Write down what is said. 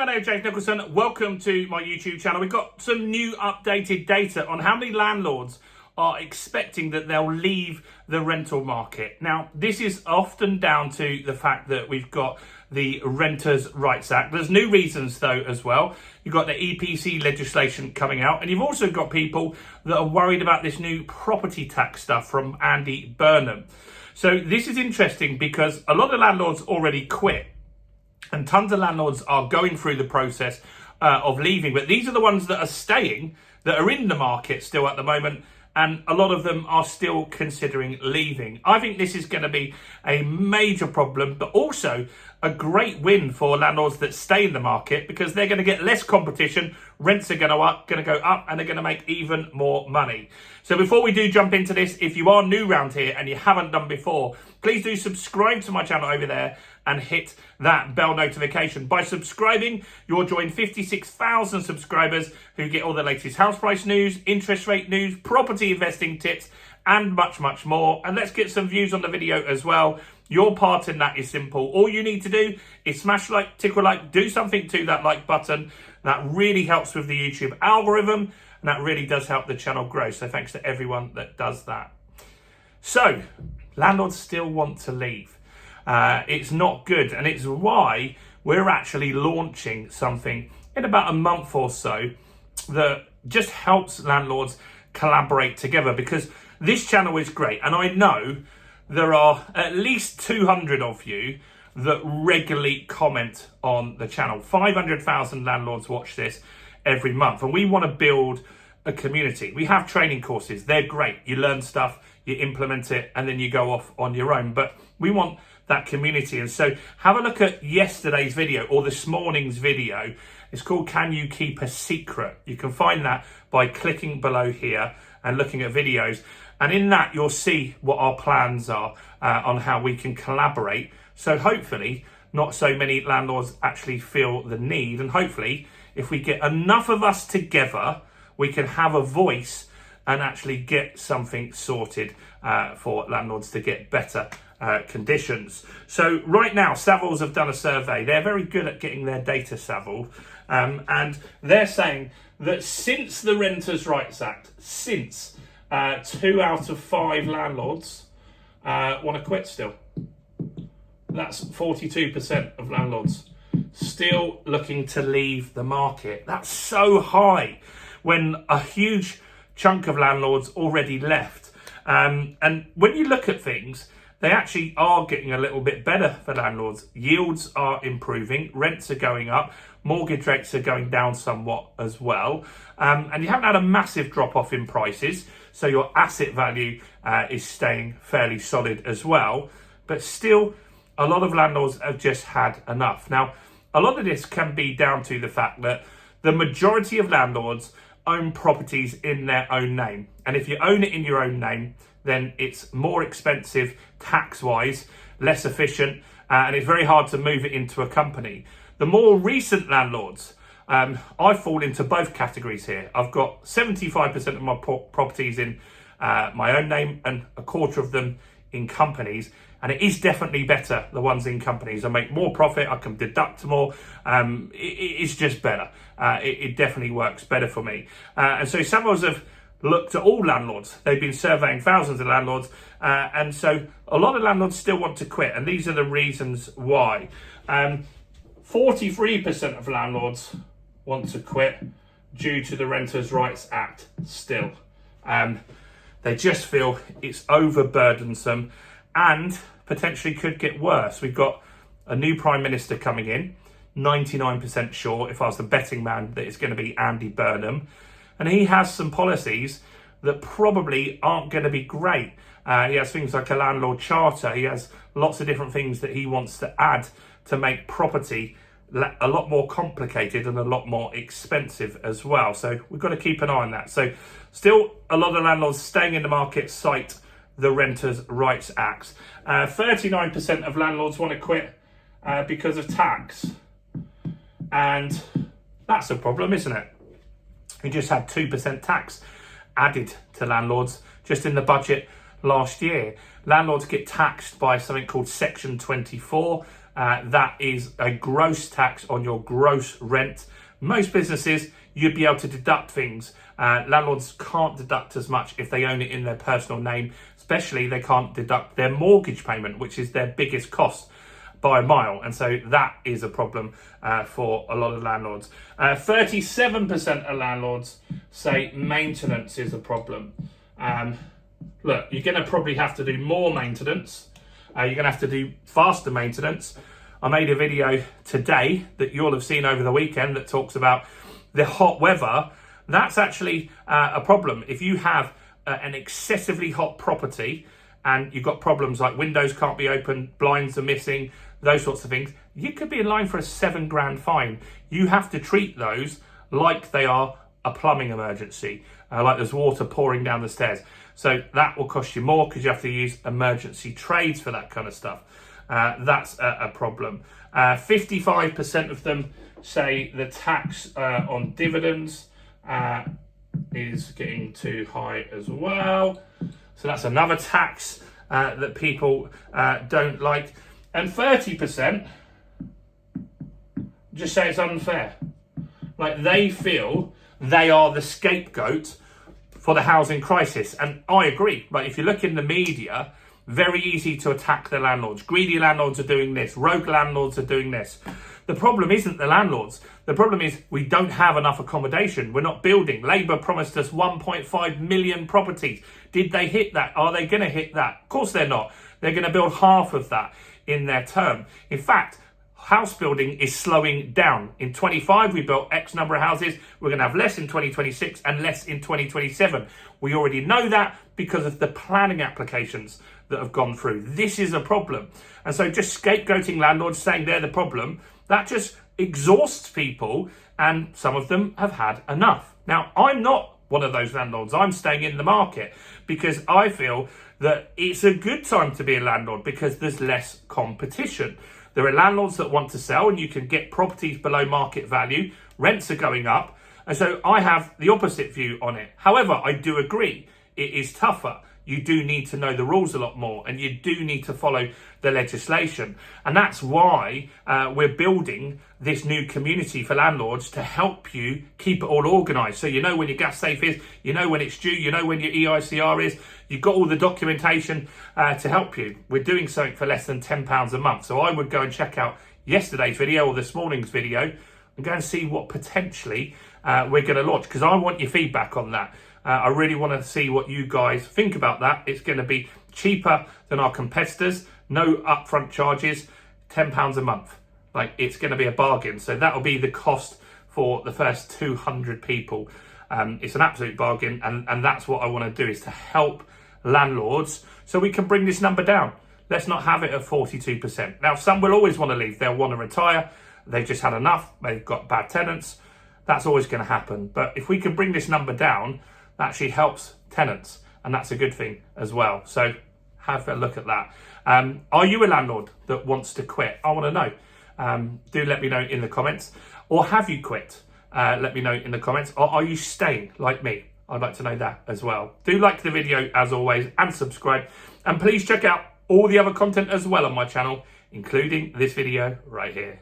there, James Nicholson. Welcome to my YouTube channel. We've got some new updated data on how many landlords are expecting that they'll leave the rental market. Now, this is often down to the fact that we've got the Renters' Rights Act. There's new reasons, though, as well. You've got the EPC legislation coming out, and you've also got people that are worried about this new property tax stuff from Andy Burnham. So this is interesting because a lot of landlords already quit. And tons of landlords are going through the process of leaving. But these are the ones that are staying, that are in the market still at the moment. And a lot of them are still considering leaving. I think this is going to be a major problem, but also a great win for landlords that stay in the market because they're going to get less competition. Rents are going to go up and they're going to make even more money. So before we do jump into this, if you are new around here and you haven't done before, please do subscribe to my channel over there and hit that bell notification. By subscribing, you'll join 56,000 subscribers who get all the latest house price news, interest rate news, property investing tips, and much, much more. And let's get some views on the video as well. Your part in that is simple. All you need to do is smash like, tickle like, do something to that like button. That really helps with the YouTube algorithm, and that really does help the channel grow. So thanks to everyone that does that. So, landlords still want to leave. It's not good, and it's why we're actually launching something in about a month or so that just helps landlords collaborate together, because this channel is great, and I know there are at least 200 of you that regularly comment on the channel. 500,000 landlords watch this every month, and we want to build a community. We have training courses. They're great. You learn stuff, you implement it, and then you go off on your own. But we want that community. And so have a look at yesterday's video or this morning's video. It's called Can You Keep a Secret? You can find that by clicking below here and looking at videos. And in that, you'll see what our plans are on how we can collaborate. So hopefully not so many landlords actually feel the need. And hopefully if we get enough of us together, we can have a voice and actually get something sorted for landlords to get better conditions. So right now, Savills have done a survey. They're very good at getting their data, Savills. And they're saying that since the Renters' Rights Act, 2 out of 5 landlords want to quit still. That's 42% of landlords still looking to leave the market. That's so high when a huge chunk of landlords already left. And when you look at things, they actually are getting a little bit better for landlords. Yields are improving, rents are going up, mortgage rates are going down somewhat as well. And you haven't had a massive drop off in prices, so your asset value is staying fairly solid as well. But still, a lot of landlords have just had enough. Now, a lot of this can be down to the fact that the majority of landlords own properties in their own name. And if you own it in your own name, then it's more expensive tax-wise, less efficient, and it's very hard to move it into a company. The more recent landlords, I fall into both categories here. I've got 75% of my properties in my own name and a quarter of them in companies. And it is definitely better, the ones in companies. I make more profit, I can deduct more. It's just better. It definitely works better for me. And so Savills have looked at all landlords. They've been surveying thousands of landlords. And so a lot of landlords still want to quit. And these are the reasons why. 43% of landlords want to quit due to the Renters' Rights Act still. They just feel it's overburdensome and potentially could get worse. We've got a new Prime Minister coming in, 99% sure, if I was the betting man, that it's going to be Andy Burnham. And he has some policies that probably aren't going to be great. He has things like a landlord charter. He has lots of different things that he wants to add to make property a lot more complicated and a lot more expensive as well. So we've got to keep an eye on that. So still a lot of landlords staying in the market cite the Renters' Rights Act. 39% of landlords want to quit because of tax. And that's a problem, isn't it? We just had 2% tax added to landlords just in the budget last year. Landlords get taxed by something called Section 24. that is a gross tax on your gross rent. Most businesses, you'd be able to deduct things. Landlords can't deduct as much if they own it in their personal name, especially they can't deduct their mortgage payment, which is their biggest cost by a mile. And so that is a problem for a lot of landlords. 37% of landlords say maintenance is a problem. Look, you're going to probably have to do more maintenance. You're going to have to do faster maintenance. I made a video today that you'll have seen over the weekend that talks about the hot weather. That's actually a problem. If you have an excessively hot property and you've got problems like windows can't be opened, blinds are missing, those sorts of things, you could be in line for a £7,000 fine. You have to treat those like they are a plumbing emergency, like there's water pouring down the stairs. So that will cost you more because you have to use emergency trades for that kind of stuff. That's a problem. 55% of them say the tax on dividends is getting too high as well. So that's another tax that people don't like. And 30% just say it's unfair. Like they feel they are the scapegoat for the housing crisis. And I agree. Like if you look in the media, very easy to attack the landlords. Greedy landlords are doing this. Rogue landlords are doing this. The problem isn't the landlords. The problem is we don't have enough accommodation. We're not building. Labour promised us 1.5 million properties. Did they hit that? Are they going to hit that? Of course they're not. They're going to build half of that in their term. In fact, house building is slowing down. In 25, we built X number of houses. We're going to have less in 2026 and less in 2027. We already know that because of the planning applications that have gone through. This is a problem. And so just scapegoating landlords, saying they're the problem, that just exhausts people, and some of them have had enough. Now, I'm not one of those landlords. I'm staying in the market because I feel that it's a good time to be a landlord because there's less competition. There are landlords that want to sell and you can get properties below market value. Rents are going up. And so I have the opposite view on it. However, I do agree it is tougher. You do need to know the rules a lot more and you do need to follow the legislation. And that's why we're building this new community for landlords to help you keep it all organised. So you know when your gas safe is, you know when it's due, you know when your EICR is, you've got all the documentation to help you. We're doing something for less than £10 a month. So I would go and check out yesterday's video or this morning's video and go and see what potentially we're going to launch, because I want your feedback on that. I really want to see what you guys think about that. It's going to be cheaper than our competitors, no upfront charges, £10 a month. Like it's going to be a bargain. So that'll be the cost for the first 200 people. It's an absolute bargain. And that's what I want to do, is to help landlords so we can bring this number down. Let's not have it at 42%. Now, some will always want to leave. They'll want to retire. They've just had enough. They've got bad tenants. That's always going to happen. But if we can bring this number down, that actually helps tenants, and that's a good thing as well. So have a look at that. Are you a landlord that wants to quit? I want to know. Do let me know in the comments. Or have you quit? Let me know in the comments. Or are you staying like me? I'd like to know that as well. Do like the video as always and subscribe. And please check out all the other content as well on my channel, including this video right here.